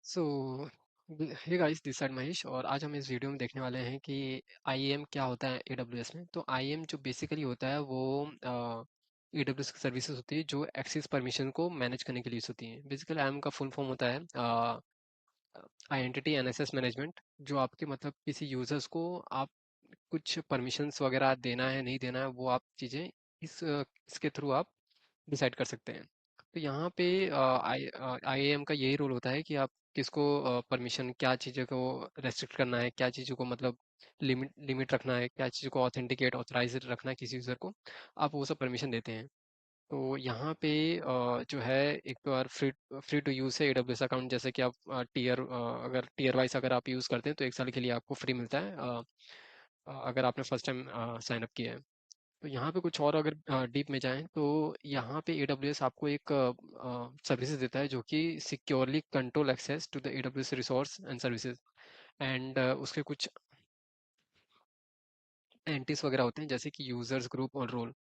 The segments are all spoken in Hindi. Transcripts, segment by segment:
So hey guys, this side Mahesh. और आज हम इस वीडियो में देखने वाले हैं कि आईएएम क्या होता है एडब्ल्यूएस में। तो आईएएम जो बेसिकली होता है वो एडब्ल्यूएस की सर्विसेज होती है जो एक्सेस परमिशन को मैनेज करने के लिए यूज़ होती हैं। बेसिकली आईएएम का फुल फॉर्म होता है आइडेंटिटी एंड एक्सेस मैनेजमेंट। जो आपके मतलब किसी यूजर्स को आप कुछ परमिशंस वगैरह देना है नहीं देना है, वो आप चीज़ें इसके थ्रू आप डिसाइड कर सकते हैं। तो यहाँ पे आईएएम का यही रोल होता है कि आप किसको परमिशन, क्या चीज़ों को रेस्ट्रिक्ट करना है, क्या चीज़ों को मतलब लिमिट लिमिट रखना है, क्या चीज़ों को ऑथेंटिकेट ऑथराइज रखना है किसी यूज़र को, आप वो सब परमिशन देते हैं। तो यहाँ पे जो है एक बार फ्री फ्री टू यूज़ है एडब्ल्यूएस अकाउंट। जैसे कि आप अगर टीयर वाइज अगर आप यूज़ करते हैं तो 1 साल के लिए आपको फ्री मिलता है, अगर आपने फर्स्ट टाइम साइन अप किया है। तो यहाँ पे कुछ और अगर डीप में जाएं तो यहाँ पे AWS आपको एक सर्विसेज देता है जो कि securely control access to the AWS resource and services. And उसके कुछ एंटिस वगैरह होते हैं, जैसे कि यूजर्स, ग्रुप और रोल।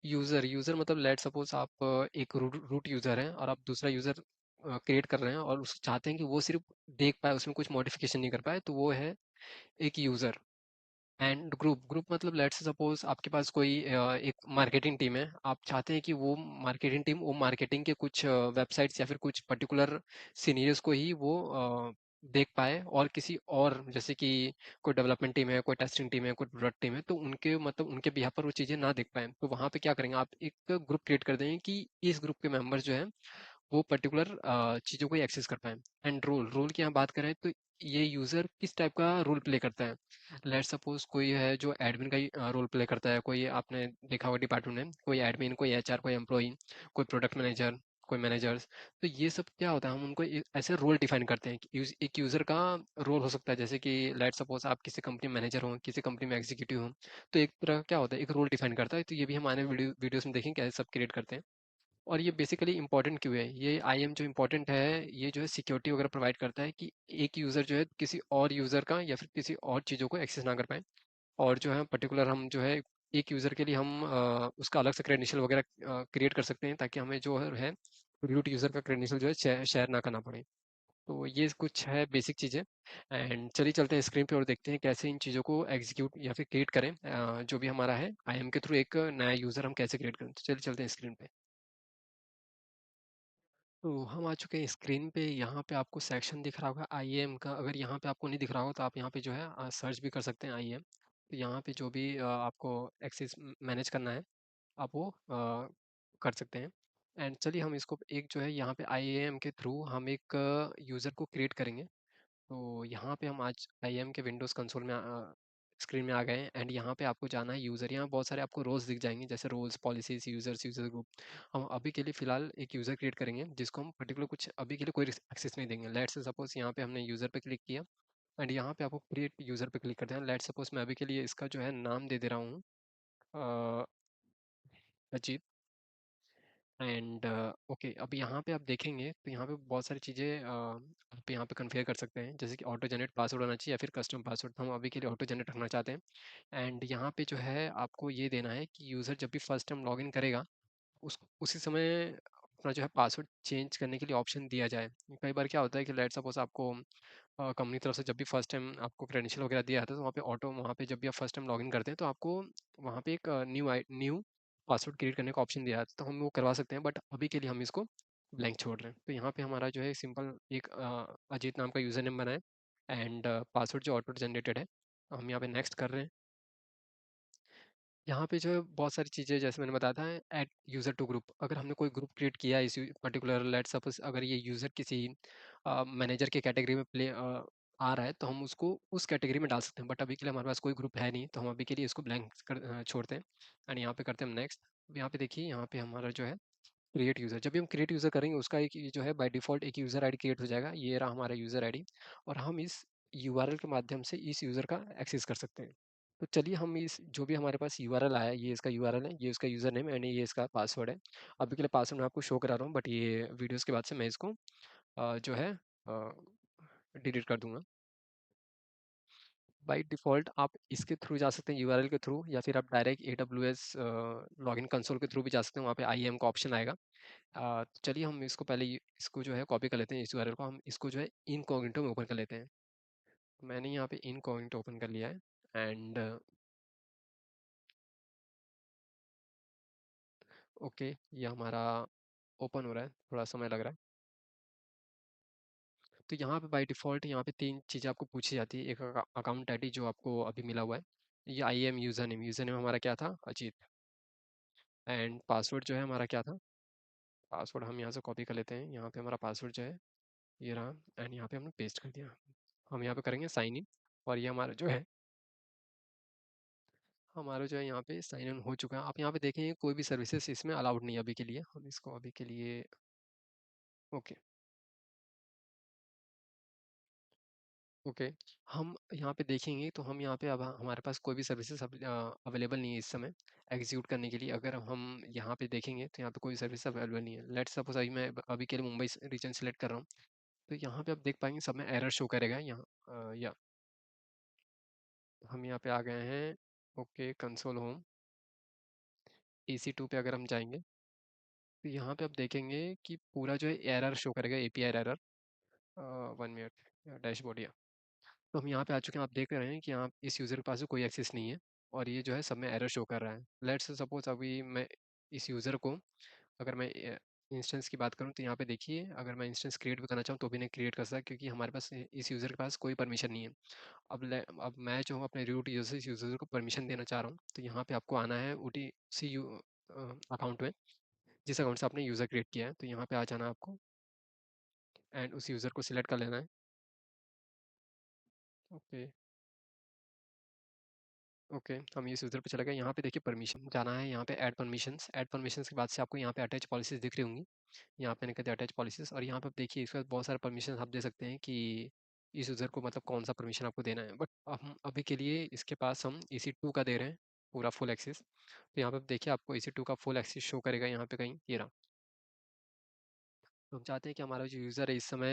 यूजर यूजर मतलब लेट सपोज आप एक रूट यूजर हैं और आप दूसरा यूजर क्रिएट कर रहे हैं और उस चाहते हैं कि वो सिर्फ देख पाए, उसमें कुछ मॉडिफिकेशन नहीं कर पाए, तो वो है एक यूजर। एंड ग्रुप ग्रुप मतलब लेट्स सपोज आपके पास कोई एक मार्केटिंग टीम है, आप चाहते हैं कि वो मार्केटिंग टीम वो मार्केटिंग के कुछ वेबसाइट्स या फिर कुछ पर्टिकुलर सीनियर्स को ही वो देख पाए, और किसी और जैसे कि कोई डेवलपमेंट टीम है, कोई टेस्टिंग टीम है, कोई प्रोडक्ट टीम है, तो उनके मतलब उनके बिहाफ पर वो चीज़ें ना देख पाए, तो वहाँ पे क्या करेंगे, आप एक ग्रुप क्रिएट कर देंगे कि इस ग्रुप के मेंबर्स जो है वो पर्टिकुलर चीज़ों को एक्सेस कर पाएँ। एंड रोल रोल की यहाँ बात करें तो ये यूज़र किस टाइप का रोल प्ले करता है। लेट्स सपोज कोई है जो एडमिन का ही रोल प्ले करता है, कोई आपने देखा होगा डिपार्टमेंट में कोई एडमिन, कोई एचआर, कोई एम्प्लॉई, कोई प्रोडक्ट मैनेजर, कोई मैनेजर्स। तो ये सब क्या होता है, हम उनको ऐसे रोल डिफाइन करते हैं कि एक यूज़र का रोल हो सकता है, जैसे कि लेट्स सपोज आप किसी कंपनी में मैनेजर हो, किसी कंपनी में एग्जीक्यूटिव हो, तो एक तरह का क्या होता है, एक रोल डिफाइन करता है। तो ये भी हम आने वीडियोस में देखेंगे कैसे सब क्रिएट करते हैं। और ये बेसिकली इंपॉर्टेंट क्यों है, ये आईएम जो इंपॉर्टेंट है, ये जो है सिक्योरिटी वगैरह प्रोवाइड करता है कि एक यूज़र जो है किसी और यूज़र का या फिर किसी और चीज़ों को एक्सेस ना कर पाए। और जो है पर्टिकुलर हम जो है एक यूज़र के लिए हम उसका अलग से क्रेडेंशियल वगैरह क्रिएट कर सकते हैं, ताकि हमें जो है रूट यूज़र का क्रेडेंशियल जो है शेयर ना करना पड़े। तो ये कुछ है बेसिक चीज़ें। एंड चलिए चलते हैं स्क्रीन पे और देखते हैं कैसे इन चीज़ों को एग्जीक्यूट या फिर क्रिएट करें, जो भी हमारा है आईएम के थ्रू एक नया यूज़र हम कैसे क्रिएट करें। तो चलिए चलते हैं स्क्रीन पे। तो हम आ चुके हैं स्क्रीन पे। यहाँ पे आपको सेक्शन दिख रहा होगा आईएएम का। अगर यहाँ पे आपको नहीं दिख रहा हो तो आप यहाँ पे जो है सर्च भी कर सकते हैं आईएएम। तो यहाँ पे जो भी आपको एक्सेस मैनेज करना है, आप वो कर सकते हैं। एंड चलिए हम इसको एक जो है यहाँ पे आईएएम के थ्रू हम एक यूज़र को क्रिएट करेंगे। तो यहाँ पे हम आज आईएम के विंडोज़ कंसोल में स्क्रीन में आ गए हैं। एंड यहाँ पे आपको जाना है यूज़र। यहाँ बहुत सारे आपको रोल्स दिख जाएंगे, जैसे roles, policies, users, user group. हम अभी के लिए फ़िलहाल एक यूज़र क्रिएट करेंगे जिसको हम पर्टिकुलर कुछ अभी के लिए कोई एक्सेस नहीं देंगे। लेट्स सपोज यहाँ पे हमने यूज़र पे क्लिक किया एंड यहाँ पे आपको क्रिएट यूज़र पे क्लिक करते हैं। लेट्स सपोज मैं अभी के लिए इसका जो है नाम दे दे रहा हूँ अजीत। एंड ओके, अब यहाँ पे आप देखेंगे तो यहाँ पे बहुत सारी चीज़ें आप यहाँ पे कन्फिगर कर सकते हैं, जैसे कि ऑटो जनरेट पासवर्ड होना चाहिए या फिर कस्टम पासवर्ड। हम अभी के लिए ऑटो जनरेट रखना चाहते हैं। एंड यहाँ पे जो है आपको ये देना है कि यूज़र जब भी फर्स्ट टाइम लॉगिन करेगा उसी समय अपना जो है पासवर्ड चेंज करने के लिए ऑप्शन दिया जाए। कई बार क्या होता है कि लेट सपोज आपको कंपनी तरफ से जब भी फर्स्ट टाइम आपको क्रेडेंशियल वगैरह दिया जाता है, तो वहाँ पे ऑटो, वहाँ पे जब भी आप फर्स्ट टाइम लॉगिन करते हैं तो आपको वहाँ पे एक न्यू पासवर्ड क्रिएट करने का ऑप्शन दिया जाता है, तो हम वो करवा सकते हैं। बट अभी के लिए हम इसको ब्लैंक छोड़ रहे हैं। तो यहाँ पे हमारा जो है सिंपल एक अजीत नाम का यूज़र नेम बना है एंड पासवर्ड जो ऑटो जनरेटेड है, हम यहाँ पे नेक्स्ट कर रहे हैं। यहाँ पे जो है बहुत सारी चीज़ें, जैसे मैंने बताया था, ऐड यूज़र टू ग्रुप। अगर हमने कोई ग्रुप क्रिएट किया है इस पर्टिकुलर, लेट सपोज अगर ये यूज़र किसी मैनेजर के कैटेगरी में आ रहा है, तो हम उसको उस कैटेगरी में डाल सकते हैं। बट अभी के लिए हमारे पास कोई ग्रुप है नहीं, तो हम अभी के लिए इसको ब्लैंक छोड़ते हैं। एंड यहाँ पे करते हैं हम नेक्स्ट। अब यहाँ पे देखिए, यहाँ पे हमारा जो है क्रिएट यूज़र, जब भी हम क्रिएट यूज़र करेंगे उसका एक जो है बाय डिफ़ॉल्ट एक यूज़र आईडी क्रिएट हो जाएगा। ये रहा हमारा यूज़र आईडी, और हम इस यूआरएल के माध्यम से इस यूज़र का एक्सेस कर सकते हैं। तो चलिए हम इस जो भी हमारे पास यूआरएल आया है, ये इसका यूआरएल है, ये इसका यूज़र नेम एंड ये इसका पासवर्ड है। अभी के लिए पासवर्ड मैं आपको शो करा रहा हूँ, बट ये वीडियोज़ के बाद से मैं इसको जो है डिलीट कर दूँगा। बाय डिफ़ॉल्ट आप इसके थ्रू जा सकते हैं, यूआरएल के थ्रू, या फिर आप डायरेक्ट एडब्ल्यूएस लॉगिन कंसोल के थ्रू भी जा सकते हैं। वहाँ पे आईएम का ऑप्शन आएगा। चलिए हम इसको पहले इसको जो है कॉपी कर लेते हैं, इस यूआरएल को हम इसको जो है इनकॉग्निटो में ओपन कर लेते हैं। मैंने यहाँ पे इनकॉग्निटो ओपन कर लिया है। एंड ओके, ये हमारा ओपन हो रहा है, थोड़ा समय लग रहा है। तो यहाँ पे बाय डिफ़ॉल्ट यहाँ पे 3 चीज़ें आपको पूछी जाती है। एक अकाउंट आईडी जो आपको अभी मिला हुआ है, ये आईएम यूज़र नेम हमारा क्या था? अजीत। एंड पासवर्ड जो है हमारा क्या था? पासवर्ड हम यहाँ से कॉपी कर लेते हैं। यहाँ पे हमारा पासवर्ड जो है ये रहा, एंड यहाँ पे हमने पेस्ट कर दिया। हम यहाँ पे करेंगे साइन इन, और ये हमारा जो है यहाँ पे साइन इन हो चुका है। आप यहाँ पे देखेंगे कोई भी सर्विसेज इसमें अलाउड नहीं है अभी के लिए। हम इसको अभी के लिए ओके ओके हम यहाँ पे देखेंगे तो हम यहाँ पे अब हमारे पास कोई भी सर्विसेज अवेलेबल नहीं है इस समय एग्जीक्यूट करने के लिए। अगर हम यहाँ पे देखेंगे तो यहाँ पे कोई सर्विस अवेलेबल नहीं है। लेट्स सपोज अभी मैं अभी के लिए मुंबई रीजन सेलेक्ट कर रहा हूँ, तो यहाँ पे आप देख पाएंगे सब में एरर शो करेगा यहाँ। या हम यहाँ पे आ गए हैं। ओके, कंसोल होम EC2 पे अगर हम जाएंगे तो यहाँ पे आप देखेंगे कि पूरा जो है एरर शो करेगा, एपीआई एरर। 1 मिनट, डैशबोर्ड या तो हम यहाँ पे आ चुके हैं। आप देख रहे हैं कि यहाँ इस यूज़र के पास कोई एक्सेस नहीं है, और ये जो है सब में एरर शो कर रहा है। लेट्स सपोज अभी मैं इस यूज़र को, अगर मैं इंस्टेंस की बात करूँ तो यहाँ पे देखिए, अगर मैं इंस्टेंस क्रिएट भी करना चाहूँ तो भी नहीं क्रिएट कर सकता, क्योंककि हमारे पास इस यूज़र के पास कोई परमिशन नहीं है। अब मैं जो हूँ अपने रूट यूज़र से इस यूज़र को परमिशन देना चाह रहा हूँ, तो यहाँ पे आपको आना है ओटी सी यू अकाउंट में, जिस अकाउंट से आपने यूज़र क्रिएट किया है। तो यहाँ पे आ जाना है आपको, एंड उस यूज़र को सिलेक्ट कर लेना है। ओके ओके, हम इस यूज़र पे चले गए। यहाँ पे देखिए परमिशन जाना है, यहाँ पे ऐड परमिशंस के बाद से आपको यहाँ पे अटैच पॉलिसीज़ दिख रही होंगी। यहाँ पे निकलते अटैच पॉलिसीज़, और यहाँ पे आप देखिए इसके बाद बहुत सारे परमिशन आप दे सकते हैं कि इस यूज़र को मतलब कौन सा परमिशन आपको देना है। बट हम अभी के लिए इसके पास हम EC2 का दे रहे हैं, पूरा फुल एक्सेस। तो यहाँ पे आप देखिए आपको EC2 का फुल एक्सेस शो करेगा यहाँ पे कहीं, ये रहा। तो हम चाहते हैं कि हमारा जो यूज़र है इस समय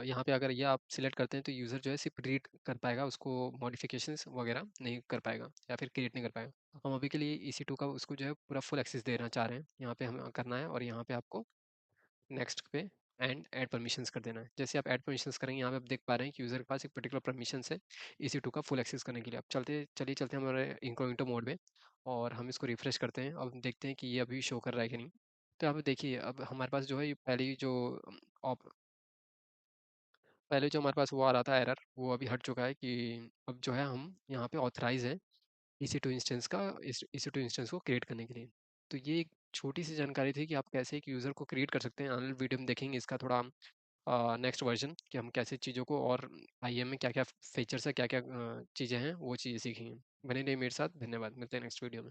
यहाँ पे अगर ये आप सिलेक्ट करते हैं तो यूज़र जो है सिर्फ रीड कर पाएगा, उसको मॉडिफिकेशंस वगैरह नहीं कर पाएगा, या फिर क्रिएट नहीं कर पाएगा। हम अभी के लिए EC2 का उसको जो है पूरा फुल एक्सेस देना चाह रहे हैं। यहाँ पे हमें करना है, और यहाँ पे आपको नेक्स्ट पे एंड ऐड परमिशंस कर देना है। जैसे आप ऐड परमिशंस करेंगे, यहाँ पे आप देख पा रहे हैं कि यूज़र के पास एक पर्टिकुलर परमिशंस है EC2 का फुल एक्सेस करने के लिए। अब चलते हैं हमारे इनकॉग्निटो मोड में, और हम इसको रिफ्रेश करते हैं। अब देखते हैं कि ये अभी शो कर रहा है कि नहीं। तो यहाँ पे देखिए अब हमारे पास जो है ये ऑप पहले जो हमारे पास वो आ रहा था एरर, वो अभी हट चुका है कि अब जो है हम यहाँ पे ऑथराइज हैं EC2 इंस्टेंस को क्रिएट करने के लिए। तो ये एक छोटी सी जानकारी थी कि आप कैसे एक यूज़र को क्रिएट कर सकते हैं। आने वाले वीडियो में देखेंगे इसका थोड़ा नेक्स्ट वर्जन, कि हम कैसे चीज़ों को, और आईएम में क्या क्या फीचर्स है, क्या क्या चीज़ें हैं, वो चीज़ें सीखेंगे। बने रहिए मेरे साथ। धन्यवाद, मिलते हैं नेक्स्ट वीडियो में।